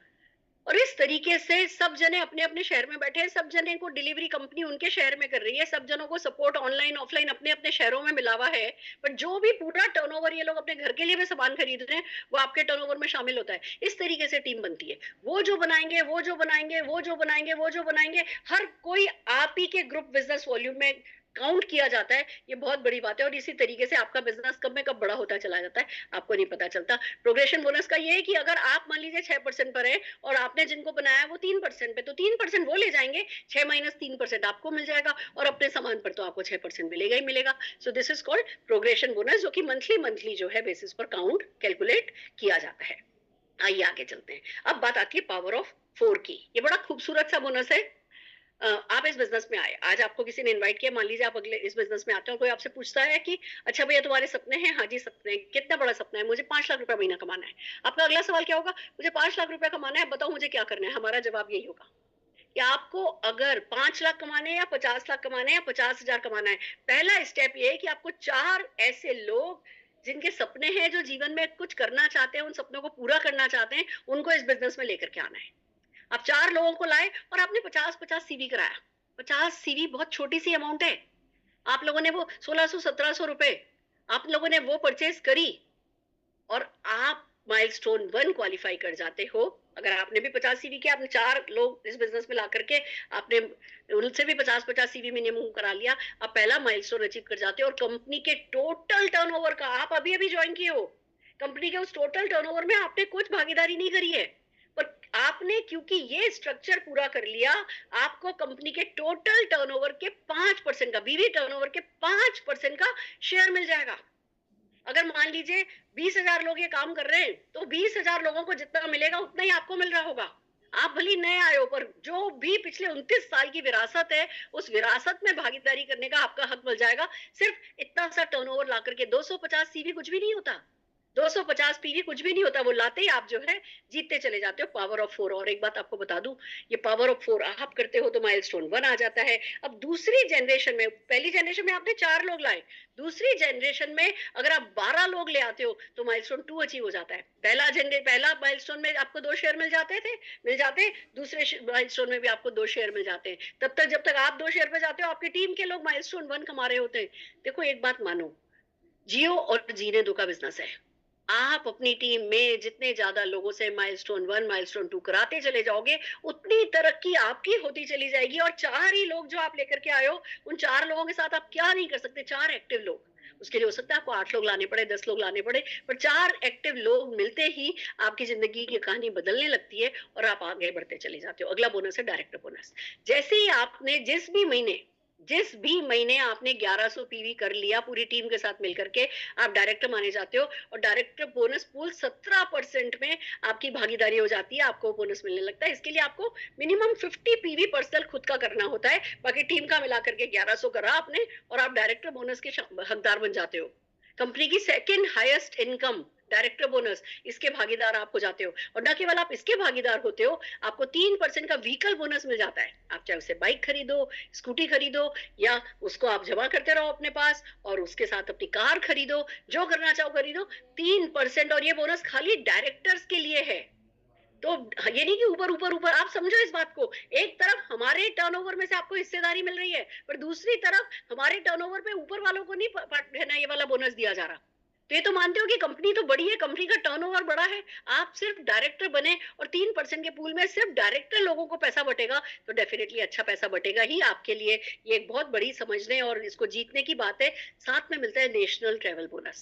और इस तरीके से सब जने अपने अपने शहर में बैठे हैं, सब जने को डिलीवरी कंपनी उनके शहर में कर रही है, सब जनों को सपोर्ट ऑनलाइन ऑफलाइन अपने अपने शहरों में मिला हुआ है। पर जो भी पूरा टर्नओवर ये लोग अपने घर के लिए भी सामान खरीद रहे हैं वो आपके टर्नओवर में शामिल होता है। इस तरीके से टीम बनती है। वो जो बनाएंगे, वो जो बनाएंगे, वो जो बनाएंगे, वो जो बनाएंगे, हर कोई आप ही के ग्रुप बिजनेस वॉल्यूम में काउंट किया जाता है। ये बहुत बड़ी बात है, और इसी तरीके से आपका बिजनेस कब में कब बड़ा होता चला जाता है आपको नहीं पता चलता। प्रोग्रेशन बोनस का ये है कि अगर आप मान लीजिए 6% पर है और आपने जिनको बनाया वो 3% पे, तो 3% वो ले जाएंगे, 6 माइनस 3% आपको मिल जाएगा, और अपने सामान पर तो आपको 6% मिलेगा ही मिलेगा। So this is called progression bonus, जो कि मंथली जो है बेसिस पर काउंट कैलकुलेट किया जाता है। आइए आगे चलते हैं। अब बात आती है पावर ऑफ 4 की। ये बड़ा खूबसूरत सा बोनस है। आप इस बिजनेस में आए, आज आपको किसी ने इनवाइट किया, मान लीजिए आप अगले इस बिजनेस में आते हो, कोई आपसे पूछता है कि अच्छा भैया तुम्हारे सपने हैं। हाँ जी सपने हैं। कितना बड़ा सपना है? मुझे 5 लाख रुपया महीना कमाना है। आपका अगला सवाल क्या होगा? मुझे 5 लाख रुपया कमाना है, बताओ मुझे क्या करना है। हमारा जवाब यही होगा कि आपको अगर 5 लाख कमाने हैं या 50 लाख कमाने हैं या 50,000 कमाना है, पहला स्टेप ये है कि आपको 4 ऐसे लोग जिनके सपने हैं, जो जीवन में कुछ करना चाहते हैं, उन सपनों को पूरा करना चाहते हैं, उनको इस बिजनेस में लेकर के आना है। आप 4 लोगों को लाए और आपने 50-50 सीवी कराया। 50 सीवी बहुत छोटी सी अमाउंट है। आप लोगों ने वो 1600-1700 रुपए आप लोगों ने वो परचेज करी, और आप माइलस्टोन 1 क्वालिफाई कर जाते हो। अगर आपने भी 50 सीवी किया, आपने 4 लोग इस बिजनेस में ला करके आपने उनसे भी 50-50 सीवी मिनिमम करा लिया, आप पहला माइलस्टोन अचीव कर जाते हो। और कंपनी के टोटल टर्नओवर का, आप अभी-अभी ज्वाइन किए हो, कंपनी के उस टोटल टर्नओवर में आपने कुछ भागीदारी नहीं करी है, पर आपने क्योंकि ये स्ट्रक्चर पूरा कर लिया, आपको कंपनी के टोटल टर्नओवर के 5% का, बीवी टर्नओवर के 5% का शेयर मिल जाएगा। अगर मान लीजिए 20,000 लोग ये काम कर रहे हैं, तो 20,000 लोगों को जितना मिलेगा उतना ही आपको मिल रहा होगा। आप भले नए आए हो, पर जो भी पिछले 29 साल की विरासत है, उस विरासत में भागीदारी करने का आपका हक मिल जाएगा। सिर्फ इतना सा टर्नओवर ला करके 250 सीवी कुछ भी नहीं होता, 250 पीवी कुछ भी नहीं होता, वो लाते ही आप जो है जीतते चले जाते हो। Power of 4। और एक बात आपको बता दूं, ये पावर ऑफ 4 आप करते हो तो माइलस्टोन 1 आ जाता है। अब दूसरी जनरेशन में, पहली जनरेशन में आपने 4 लोग लाए, दूसरी जनरेशन में अगर आप 12 लोग ले आते हो तो माइलस्टोन 2 अचीव हो जाता है। पहला माइलस्टोन में आपको 2 शेयर मिल जाते, दूसरे माइलस्टोन में भी आपको 2 शेयर मिल जाते हैं। तब तक जब तक आप 2 शेयर पे जाते हो, आपकी टीम के लोग माइलस्टोन 1 कमा रहे होते हैं। देखो एक बात मानो, जियो और जीने दो का बिजनेस है। आप अपनी टीम में जितने ज्यादा लोगों से माइलस्टोन 1 माइलस्टोन 2 कराते चले जाओगे, उतनी तरक्की आपकी होती चली जाएगी। और 4 ही लोग जो आप लेकर के आए हो, उन 4 लोगों के साथ आप क्या नहीं कर सकते। 4 एक्टिव लोग, उसके लिए हो सकता है आपको 8 लोग लाने पड़े, 10 लोग लाने पड़े, पर 4 एक्टिव लोग मिलते ही आपकी जिंदगी की कहानी बदलने लगती है और आप आगे बढ़ते चले जाते हो। अगला बोनस है डायरेक्टर बोनस। जैसे ही आपने जिस भी महीने आपने 1100 पीवी कर लिया पूरी टीम के साथ मिलकर के, आप डायरेक्टर माने जाते हो। और डायरेक्टर बोनस पूल 17% में आपकी भागीदारी हो जाती है, आपको बोनस मिलने लगता है। इसके लिए आपको मिनिमम 50 पीवी पर्सनल खुद का करना होता है, बाकी टीम का मिलाकर के 1100 करा आपने और आप डायरेक्टर बोनस के हकदार बन जाते हो। कंपनी की second highest income director bonus, इसके भागीदार आप हो जाते हो। और न केवल आप इसके भागीदार होते हो, आपको 3% का व्हीकल बोनस मिल जाता है। आप चाहे उससे बाइक खरीदो, स्कूटी खरीदो, या उसको आप जमा करते रहो अपने पास और उसके साथ अपनी कार खरीदो, जो करना चाहो खरीदो। 3%, और ये बोनस खाली डायरेक्टर्स के लिए है। तो ये नहीं कि ऊपर ऊपर ऊपर, आप समझो इस बात को, एक तरफ हमारे टर्नओवर में से आपको हिस्सेदारी मिल रही है, पर दूसरी तरफ हमारे टर्नओवर पे ऊपर वालों को नहीं है ना ये वाला बोनस दिया जा रहा। तो ये तो मानते हो कि कंपनी तो बड़ी है, कंपनी का टर्नओवर बड़ा है, आप सिर्फ डायरेक्टर बने और 3% के पूल में सिर्फ डायरेक्टर लोगों को पैसा बटेगा, तो डेफिनेटली अच्छा पैसा बटेगा ही आपके लिए। ये एक बहुत बड़ी समझने और इसको जीतने की बात है। साथ में मिलता है नेशनल ट्रेवल बोनस।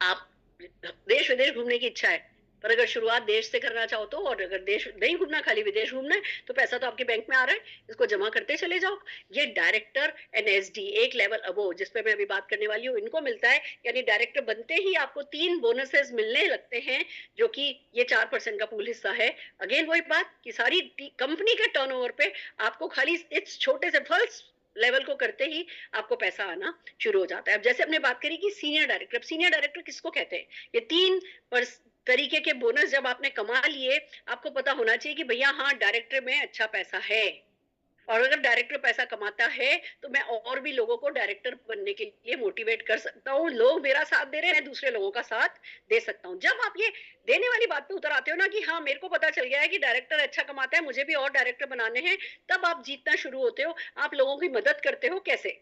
आप देश विदेश घूमने की इच्छा है, पर अगर शुरुआत देश से करना चाहो तो, और अगर देश नहीं घूमना खाली विदेश घूमना है, तो पैसा तो आपके बैंक में आ रहा है, इसको जमा करते चले जाओ। ये डायरेक्टर एनएसडी एक लेवल अबो, जिसपे मैं अभी बात करने वाली हूँ, इनको मिलता है। यानी डायरेक्टर बनते ही आपको 3 बोनसेस मिलने लगते हैं, जो कि ये 4% का पूल हिस्सा है। अगेन वही बात कि सारी कंपनी के टर्नओवर पे आपको खाली इस छोटे से फर्स्ट लेवल को करते ही आपको पैसा आना शुरू हो जाता है। अब जैसे हमने बात करी कि सीनियर डायरेक्टर, सीनियर डायरेक्टर किसको कहते हैं? ये 3 तरीके के बोनस जब आपने कमा लिए, आपको पता होना चाहिए कि भैया हाँ, डायरेक्टर में अच्छा पैसा है। और अगर डायरेक्टर पैसा कमाता है, तो मैं और भी लोगों को डायरेक्टर बनने के लिए मोटिवेट कर सकता हूँ। लोग मेरा साथ दे रहे हैं, मैं दूसरे लोगों का साथ दे सकता हूँ। जब आप ये देने वाली बात पे उतर आते हो ना कि हाँ, मेरे को पता चल गया है कि डायरेक्टर अच्छा कमाता है, मुझे भी और डायरेक्टर बनाने हैं, तब आप जीतना शुरू होते हो। आप लोगों की मदद करते हो। कैसे?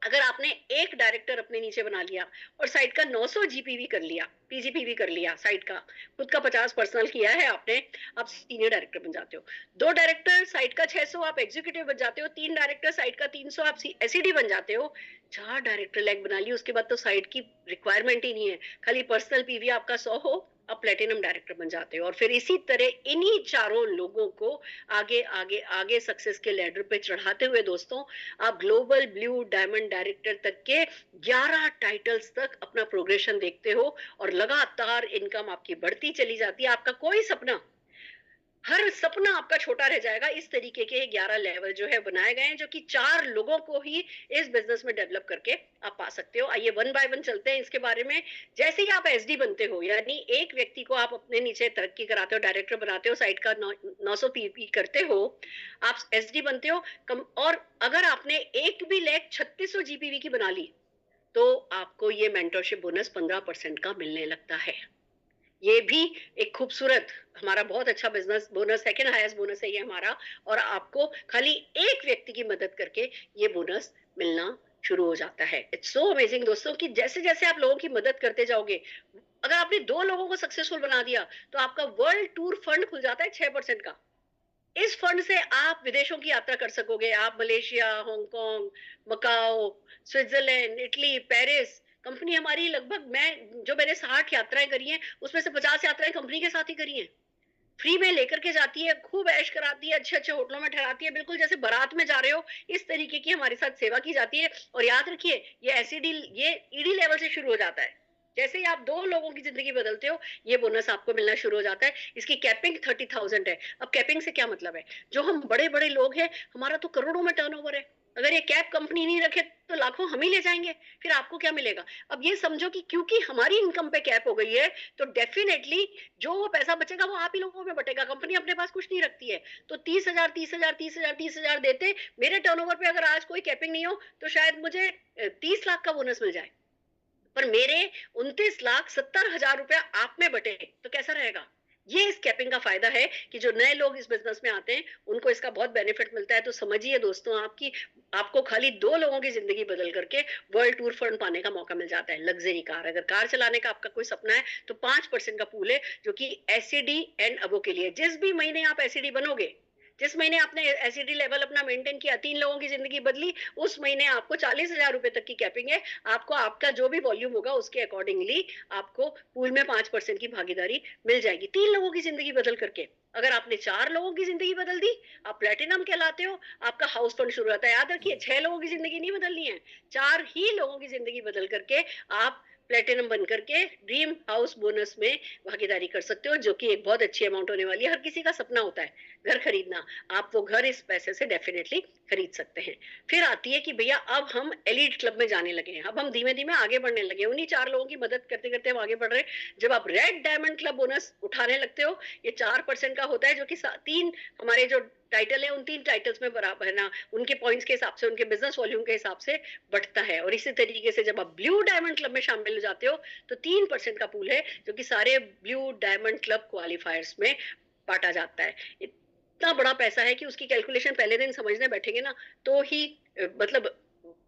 अगर आपने एक डायरेक्टर अपने नीचे बना लिया और साइट का 900 जीपीवी कर लिया, पीजीपीवी कर लिया, साइट का खुद का 50 पर्सनल किया है आपने, आप सीनियर डायरेक्टर बन जाते हो। 2 डायरेक्टर साइट का 600, आप एग्जीक्यूटिव बन जाते हो। 3 डायरेक्टर साइट का 300, आप एसईडी बन जाते हो। 4 डायरेक्टर लैग बना ली, उसके बाद तो साइट की रिक्वायरमेंट ही नहीं है, खाली पर्सनल पीवी आपका 100 हो, आप प्लेटिनम डायरेक्टर बन जाते हो। और फिर इसी तरह इन्हीं चारों लोगों को आगे आगे आगे सक्सेस के लैडर पे चढ़ाते हुए दोस्तों, आप ग्लोबल ब्लू डायमंड डायरेक्टर तक के 11 टाइटल्स तक अपना प्रोग्रेशन देखते हो और लगातार इनकम आपकी बढ़ती चली जाती है। आपका कोई सपना, हर सपना आपका छोटा रह जाएगा। इस तरीके के 11 लेवल जो है बनाए गए हैं, जो कि 4 लोगों को ही इस बिजनेस में डेवलप करके आप पा सकते हो। आइए 1 बाय 1 चलते हैं इसके बारे में। जैसे ही आप एसडी बनते हो, यानी एक व्यक्ति को आप अपने नीचे तरक्की कराते हो, डायरेक्टर बनाते हो, साइट का 900 पीपी करते हो, आप एसडी बनते हो। और अगर आपने एक भी लैख 3600 जीपीवी की बना ली, तो आपको ये मेंटरशिप बोनस 15% का मिलने लगता है। ये भी एक खूबसूरत, हमारा बहुत अच्छा business bonus, second highest bonus है ये हमारा। और आपको खाली एक व्यक्ति की मदद करके ये बोनस मिलना शुरू हो जाता है। इट्स सो अमेजिंग दोस्तों कि जैसे जैसे आप लोगों की मदद करते जाओगे, अगर आपने 2 लोगों को सक्सेसफुल बना दिया, तो आपका वर्ल्ड टूर फंड खुल जाता है 6% का। इस फंड से आप विदेशों की यात्रा कर सकोगे। आप Malaysia, Hong Kong, Macau, Switzerland, Italy, Paris. Company हमारी लगभग मैंने 60 यात्राएं करी हैं, उसमें से 50 यात्राएं कंपनी के साथ ही करी हैं। फ्री में लेकर के जाती है, खूब ऐश कराती है, अच्छे अच्छे होटलों में ठहराती है, बिल्कुल जैसे बारात में जा रहे हो, इस तरीके की हमारे साथ सेवा की जाती है। और याद रखिए, ये ईडी लेवल से शुरू हो जाता है। जैसे ही आप 2 लोगों की जिंदगी बदलते हो, ये बोनस आपको मिलना शुरू हो जाता है। इसकी कैपिंग 30,000 है। अब कैपिंग से क्या मतलब है? जो हम बड़े बड़े लोग हैं, हमारा तो करोड़ों में टर्नओवर है। अगर ये कैप कंपनी नहीं रखे, तो लाखों हम ही ले जाएंगे। फिर आपको क्या मिलेगा? अब ये समझो कि क्योंकि हमारी इनकम पे कैप हो गई है, तो डेफिनेटली जो वो पैसा बचेगा वो आप ही लोगों में बटेगा। कंपनी अपने पास कुछ नहीं रखती है। तो 30,000 30,000 30,000 30,000 देते, मेरे टर्नओवर पे अगर आज कोई कैपिंग नहीं हो, तो शायद मुझे 30 लाख का बोनस मिल जाए। पर मेरे 29,70,000 रुपया आप में बटे, तो कैसा रहेगा? ये इस कैपिंग का फायदा है कि जो नए लोग इस बिजनेस में आते हैं, उनको इसका बहुत बेनिफिट मिलता है। तो समझिए दोस्तों, आपको खाली 2 लोगों की जिंदगी बदल करके वर्ल्ड टूर फंड पाने का मौका मिल जाता है। लग्जरी कार, अगर कार चलाने का आपका कोई सपना है, तो 5% का पूल है, जो कि एसईडी एंड अबो के लिए। जिस भी महीने आप एसईडी बनोगे, जिस महीने आपने एसईडी लेवल अपना मेंटेन किया, 3 लोगों की जिंदगी बदली, उस महीने आपको 40,000 रुपए तक की कैपिंग है। आपको आपका जो भी वॉल्यूम होगा, उसके अकॉर्डिंगली आपको पूल में 5% की भागीदारी मिल जाएगी, 3 लोगों की जिंदगी बदल करके। अगर आपने 4 लोगों की जिंदगी बदल दी, आप प्लेटिनम कहलाते हो। आपका हाउस फंड शुरू होता है। याद रखिए, 6 लोगों की जिंदगी नहीं बदलनी है, 4 ही लोगों की जिंदगी बदल करके आप प्लेटिनम बन करके ड्रीम हाउस बोनस में भागीदारी कर सकते हो, जो कि एक बहुत अच्छी अमाउंट होने वाली है। हर किसी का सपना होता है घर खरीदना। आप वो घर इस पैसे से डेफिनेटली खरीद सकते हैं। फिर आती है कि भैया, अब हम एलीट क्लब में जाने लगे हैं, अब हम धीमे धीमे आगे बढ़ने लगे हैं। उन्हीं 4 लोगों की मदद करते करते हम आगे बढ़ रहे हैं। जब आप रेड डायमंड क्लब बोनस उठाने लगते हो, ये 4% का होता है, जो कि 3 हमारे जो टाइटल है, उन 3 टाइटल्स में बराबर है ना, उनके पॉइंट्स के हिसाब से, उनके बिजनेस वॉल्यूम के हिसाब से बढ़ता है। और इसी तरीके से जब आप ब्लू डायमंड क्लब में शामिल हो जाते हो, तो 3% का पूल है, जो कि सारे ब्लू डायमंड क्लब क्वालिफायर्स में बांटा जाता है। इतना बड़ा पैसा है कि उसकी कैलकुलेशन पहले दिन समझने बैठेंगे ना, तो ही मतलब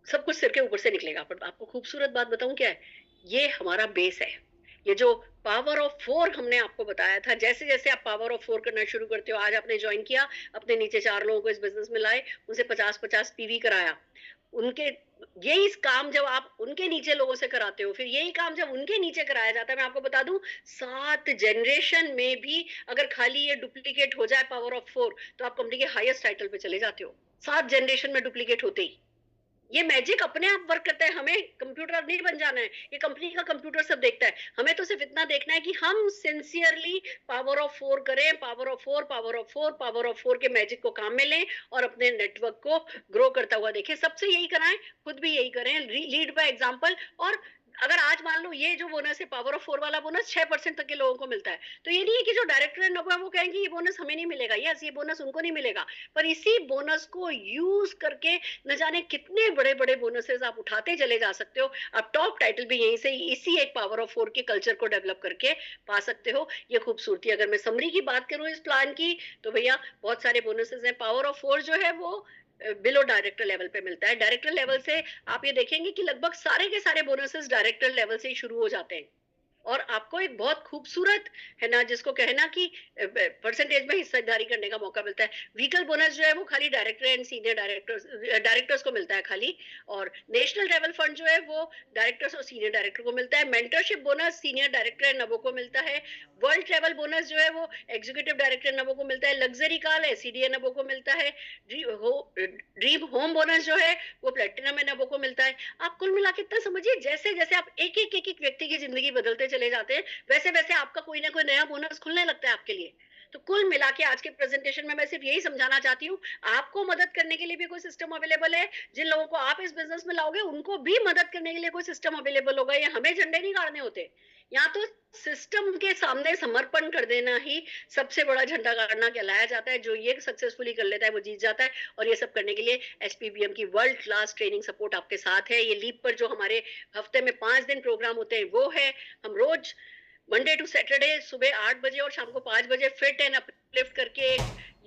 सब कुछ सिर के ऊपर से निकलेगा। पर आपको खूबसूरत बात बताऊं क्या है? ये हमारा बेस है। ये जो पावर ऑफ 4 हमने आपको बताया था, जैसे जैसे आप पावर ऑफ 4 करना शुरू करते हो, आज आपने ज्वाइन किया, अपने नीचे 4 लोगों को इस बिजनेस में लाए, उनसे 50-50 पीवी कराया। उनके यही काम जब आप उनके नीचे लोगों से कराते हो, फिर यही काम जब उनके नीचे कराया जाता है, मैं आपको बता दूं, 7 जनरेशन में भी अगर खाली ये डुप्लीकेट हो जाए पावर ऑफ 4, तो आप कंपनी के हाईएस्ट टाइटल पे चले जाते हो। 7 जनरेशन में डुप्लीकेट होते ही ये मैजिक अपने आप वर्क करता है। हमें कंप्यूटर नहीं बन जाना है, ये कंपनी का कंप्यूटर सब देखता है। हमें तो सिर्फ इतना देखना है कि हम सिंसियरली पावर ऑफ 4 करें, power of 4, power of 4, power of 4 के मैजिक को काम में लें और अपने नेटवर्क को ग्रो करता हुआ देखें। सबसे यही कराएं, खुद भी यही करें, लीड बाय एग्जांपल। और अगर आज मान लो ये जो बोनस है, पावर ऑफ 4 वाला बोनस 6% तक के लोगों को मिलता है, तो ये नहीं है कि जो डायरेक्टर है नब्बे, वो कहेंगे ये बोनस हमें नहीं मिलेगा। यस, ये बोनस उनको नहीं मिलेगा, पर इसी बोनस को यूज करके न जाने कितने बड़े बड़े बोनसेस आप उठाते चले जा सकते हो। आप टॉप टाइटल भी यहीं से, इसी एक पावर ऑफ 4 के कल्चर को डेवलप करके पा सकते हो। ये खूबसूरती, अगर मैं समरी की बात करूं इस प्लान की, तो भैया बहुत सारे बोनसेस हैं। पावर ऑफ 4 जो है वो बिलो डायरेक्टर लेवल पे मिलता है। डायरेक्टर लेवल से आप ये देखेंगे कि लगभग सारे के सारे बोनसेस डायरेक्टर लेवल से ही शुरू हो जाते हैं। और आपको एक बहुत खूबसूरत, है ना, जिसको कहना कि परसेंटेज में हिस्सेदारी करने का मौका मिलता है। व्हीकल बोनस जो है वो खाली डायरेक्टर एंड सीनियर डायरेक्टर्स को मिलता है खाली। और नेशनल लेवल फंड जो है वो डायरेक्टर्स और सीनियर डायरेक्टर को मिलता है। Mentorship bonus senior director and नबो को मिलता है। वर्ल्ड ट्रेवल बोनस जो है वो एग्जीक्यूटिव डायरेक्टर नबो को मिलता है। लग्जरी कार एसीडीए नबो को मिलता है। ड्रीम होम बोनस जो है वो प्लेटिनम नबो को मिलता है। आप कुल मिला के इतना समझिए, जैसे जैसे आप एक व्यक्ति की जिंदगी बदलते चले जाते हैं, वैसे वैसे आपका कोई ना कोई नया बोनस खुलने लगता है आपके लिए। तो कुल मिला के आज के प्रेजेंटेशन में मैं सिर्फ यही समझाना चाहती हूँ, आपको मदद करने के लिए भी कोई सिस्टम अवेलेबल है। जिन लोगों को आप इस बिजनेस में लाओगे, उनको भी मदद करने के लिए कोई सिस्टम अवेलेबल होगा। ये हमें झंडे नहीं गाड़ने होते, यहाँ तो सिस्टम के सामने समर्पण कर देना ही सबसे बड़ा झंडा गाड़ना कहलाया जाता है। जो ये सक्सेसफुली कर लेता है वो जीत जाता है। और ये सब करने के लिए एचपीबीएम की वर्ल्ड क्लास ट्रेनिंग सपोर्ट आपके साथ है। ये लीप पर जो हमारे हफ्ते में 5 दिन प्रोग्राम होते हैं वो है। हम रोज मंडे टू सैटरडे सुबह 8 बजे और शाम को 5 बजे फिट एंड अपलिफ्ट करके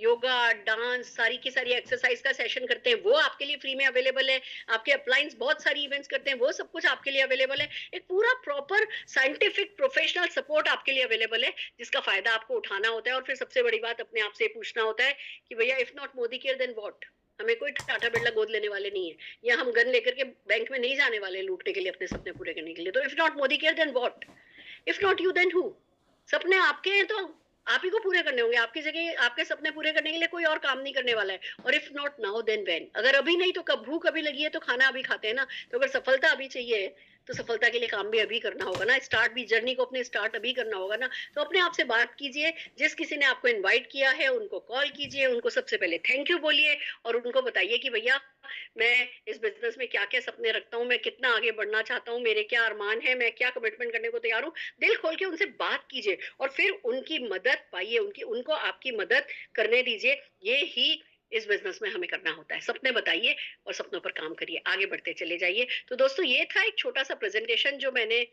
योगा, डांस, सारी की सारी एक्सरसाइज का सेशन करते हैं, वो आपके लिए फ्री में अवेलेबल है। आपके अप्लायंस बहुत सारी इवेंट्स करते हैं, वो सब कुछ आपके लिए अवेलेबल है। एक पूरा प्रॉपर साइंटिफिक प्रोफेशनल सपोर्ट आपके लिए अवेलेबल है, जिसका फायदा आपको उठाना होता है। और फिर सबसे बड़ी बात अपने आप से पूछना होता है कि भैया if not Modi care then what. हमें कोई टाटा बिरला गोद लेने वाले नहीं है, या हम गन लेकर के बैंक में नहीं जाने वाले लूटने के लिए, अपने सपने पूरे करने के लिए। तो if not Modi care then what, if not you then who. सपने आपके हैं तो आप ही को पूरे करने होंगे। आपकी जगह आपके सपने पूरे करने के लिए कोई और काम नहीं करने वाला है। और if not now then when, अगर अभी नहीं तो कब। भूख अभी लगी है तो खाना अभी खाते हैं ना। तो अगर सफलता अभी चाहिए तो सफलता के लिए काम भी अभी करना होगा ना। स्टार्ट भी, जर्नी को अपने स्टार्ट अभी करना होगा ना। तो अपने आप से बात कीजिए, जिस किसी ने आपको इनवाइट किया है उनको कॉल कीजिए, उनको सबसे पहले थैंक यू बोलिए, और उनको बताइए कि भैया मैं इस बिजनेस में क्या क्या सपने रखता हूँ, मैं कितना आगे बढ़ना चाहता हूँ, मेरे क्या अरमान है, मैं क्या कमिटमेंट करने को तैयार हूँ। दिल खोल के उनसे बात कीजिए और फिर उनकी मदद पाइए, उनको आपकी मदद करने दीजिए। ये ही इस बिजनेस में हमें करना होता है। सपने बताइए और सपनों पर काम करिए, आगे बढ़ते चले जाइए। तो दोस्तों, ये था एक छोटा सा प्रेजेंटेशन जो मैंने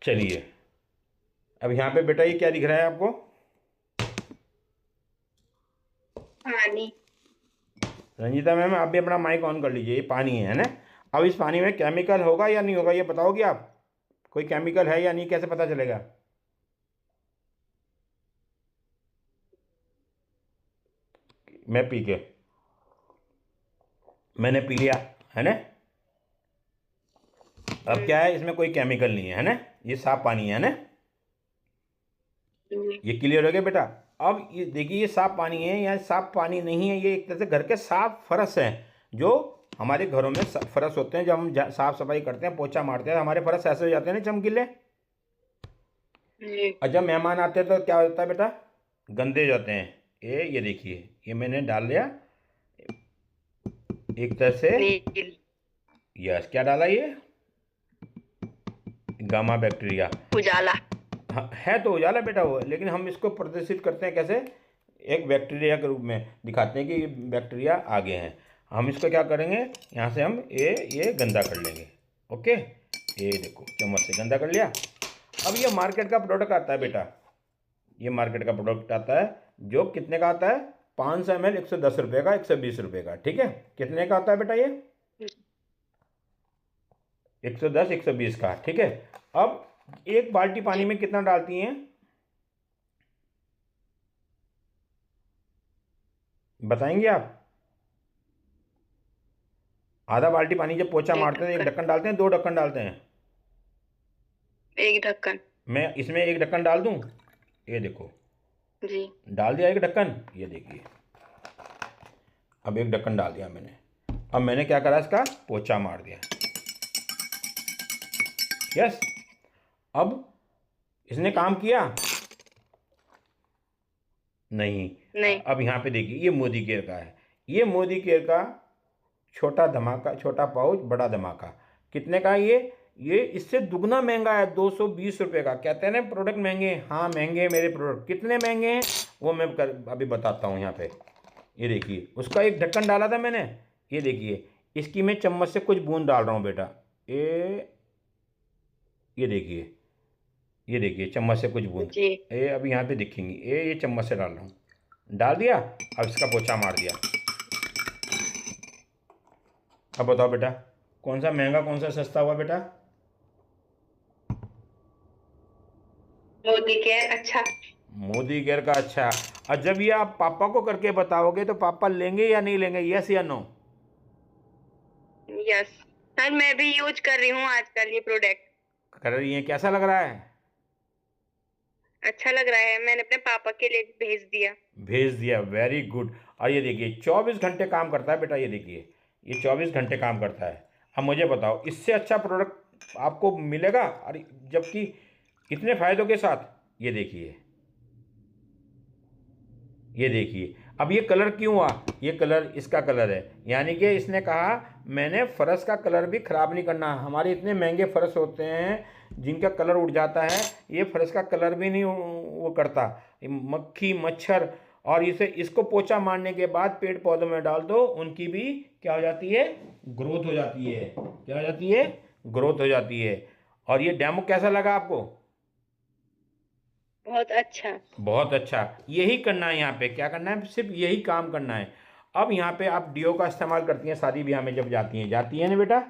चलिए, अब यहाँ पे बेटा ये क्या दिख रहा है आपको? पानी। रंजीता मैम, आप भी अपना माइक ऑन कर लीजिए। ये पानी है ना? अब इस पानी में केमिकल होगा या नहीं होगा, ये बताओगे आप? कोई केमिकल है या नहीं, कैसे पता चलेगा? मैं पी के, मैंने पी लिया, है ना? अब क्या है, इसमें कोई केमिकल नहीं है ना? ये साफ पानी है ना? ये क्लियर हो गया बेटा? अब ये देखिए, ये साफ पानी है या साफ पानी नहीं है, ये एक तरह से घर के साफ फर्श हैं। जो हमारे घरों में फर्श होते हैं, जब हम साफ सफाई करते हैं, पोछा मारते हैं, हमारे फर्श ऐसे हो जाते हैं ना, चमकीले। और जब मेहमान आते हैं तो क्या होता है बेटा? गंदे हो जाते हैं। ये देखिए, ये मैंने डाल दिया एक तरह से। यस, क्या डाला ये? Gamma bacteria. उजाला। हाँ, है तो उजाला बेटा वो, लेकिन हम इसको प्रदर्शित करते हैं कैसे? एक बैक्टीरिया के रूप में दिखाते हैं कि बैक्टीरिया आगे हैं। हम इसको क्या करेंगे, यहाँ से हम ये गंदा कर लेंगे। ओके, ये देखो, चम्मच से गंदा कर लिया। अब ये मार्केट का प्रोडक्ट आता है बेटा, ये मार्केट का प्रोडक्ट आता है जो कितने का आता है? 500 ml 110 रुपये का, 120 रुपये का। ठीक है, कितने का आता है बेटा ये? 110 120 का। ठीक है, अब एक बाल्टी पानी में कितना डालती हैं, बताएंगे आप? आधा बाल्टी पानी जब पोछा मारते हैं, एक ढक्कन डालते हैं, 2 ढक्कन डालते हैं? एक ढक्कन। मैं इसमें एक ढक्कन डाल दूं? ये देखो, जी। डाल दिया एक ढक्कन। ये देखिए, अब एक ढक्कन डाल दिया मैंने। अब मैंने क्या करा, इसका पोछा मार दिया। यस, अब इसने काम किया? नहीं। अब यहाँ पे देखिए, ये मोदी केयर का है। ये मोदी केयर का छोटा धमाका, छोटा पाउच, बड़ा धमाका। कितने का है ये इससे दुगना महंगा है, 220 रुपये का। कहते हैं ना प्रोडक्ट महंगे, हाँ महंगे हैं मेरे प्रोडक्ट। कितने महंगे हैं वो मैं अभी बताता हूँ। यहाँ पे ये देखिए, उसका एक ढक्कन डाला था मैंने। ये देखिए, इसकी मैं चम्मच से कुछ बूंद डाल रहा हूँ बेटा। ये देखिए, ये देखिए, चम्मच से कुछ बूंद। ये अभी यहाँ पे दिखेंगी। ये चम्मच से डाल रहा हूँ, डाल दिया। अब इसका पोछा मार दिया। अब बताओ बेटा, कौन सा महंगा कौन सा सस्ता हुआ बेटा? मोदी केयर अच्छा। मोदी केयर का अच्छा। और जब ये आप पापा को करके बताओगे तो पापा लेंगे या नहीं लेंगे, यस या नो? यस सर, मैं भी यूज कर रही हूँ आजकल ये प्रोडक्ट। कर रही है, कैसा लग रहा है? अच्छा लग रहा है, मैंने अपने पापा के लिए भेज दिया, वेरी गुड। और ये देखिए, 24 घंटे काम करता है बेटा। ये देखिए, ये 24 घंटे काम करता है। अब मुझे बताओ, इससे अच्छा प्रोडक्ट आपको मिलेगा? और जबकि इतने फायदों के साथ। ये देखिए, ये देखिए, अब ये कलर क्यों हुआ? ये कलर इसका कलर है, यानी कि इसने कहा मैंने फर्श का कलर भी ख़राब नहीं करना। हमारे इतने महंगे फर्श होते हैं जिनका कलर उड़ जाता है, ये फर्श का कलर भी नहीं वो करता। मक्खी मच्छर, और इसको पोछा मारने के बाद पेड़ पौधों में डाल दो, उनकी भी क्या हो जाती है? ग्रोथ हो जाती है। क्या हो जाती है? ग्रोथ हो जाती है। और ये डेमो कैसा लगा आपको? बहुत अच्छा। बहुत अच्छा, यही करना है यहाँ पे, क्या करना है, सिर्फ यही काम करना है। अब यहाँ पे आप डीओ का इस्तेमाल करती हैं शादी ब्याह में, जब जाती हैं ना बेटा,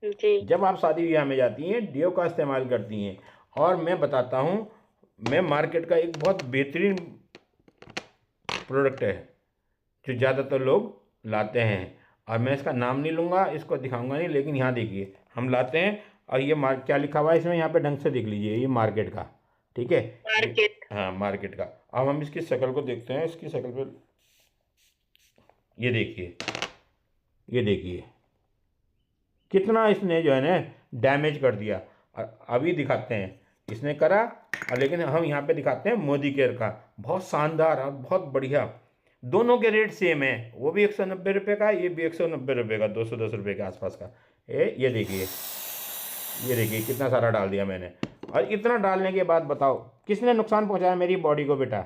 जी। जब आप शादी ब्याह में जाती हैं डीओ का इस्तेमाल करती हैं। और मैं बताता हूँ, मैं मार्केट का एक बहुत बेहतरीन प्रोडक्ट है जो ज़्यादातर लोग लाते हैं, और मैं इसका नाम नहीं लूँगा, इसको दिखाऊंगा नहीं, लेकिन यहाँ देखिए हम लाते हैं। और ये क्या लिखा हुआ है इसमें, यहाँ पे ढंग से देख लीजिए, ये मार्केट का, ठीक है। ये, मार्केट। हाँ मार्केट का। अब हम इसकी शक्ल को देखते हैं, इसकी शक्ल पे ये देखिए, ये देखिए कितना इसने जो है ना डैमेज कर दिया। और अभी दिखाते हैं इसने करा, और लेकिन हम यहाँ पे दिखाते हैं मोदी केयर का, बहुत शानदार और बहुत बढ़िया। दोनों के रेट सेम है, वो भी 190 रुपये का, ये भी 190 रुपये का, 210 रुपये के आसपास का। ये देखिए, ये देखिए कितना सारा डाल दिया मैंने। और इतना डालने के बाद बताओ किसने नुकसान पहुंचाया मेरी बॉडी को बेटा?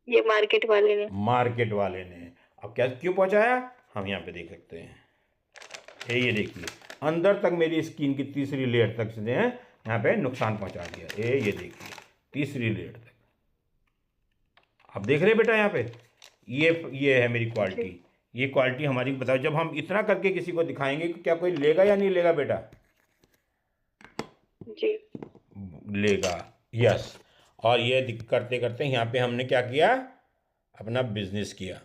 ये मार्केट वाले ने। मार्केट वाले ने। अब क्या क्यों पहुंचाया, हम यहाँ पे देख सकते हैं। ये देखिए अंदर तक मेरी स्किन की तीसरी लेयर तक से यहाँ पे नुकसान पहुंचा दिया। ये देखिए तीसरी लेयर तक, आप देख रहे हैं बेटा यहाँ पे, ये है मेरी क्वालिटी। ये क्वालिटी हमारी, बताओ जब हम इतना करके किसी को दिखाएंगे क्या कोई लेगा या नहीं लेगा बेटा? जी। लेगा, यस। और ये करते करते यहाँ पे हमने क्या किया, अपना बिजनेस किया।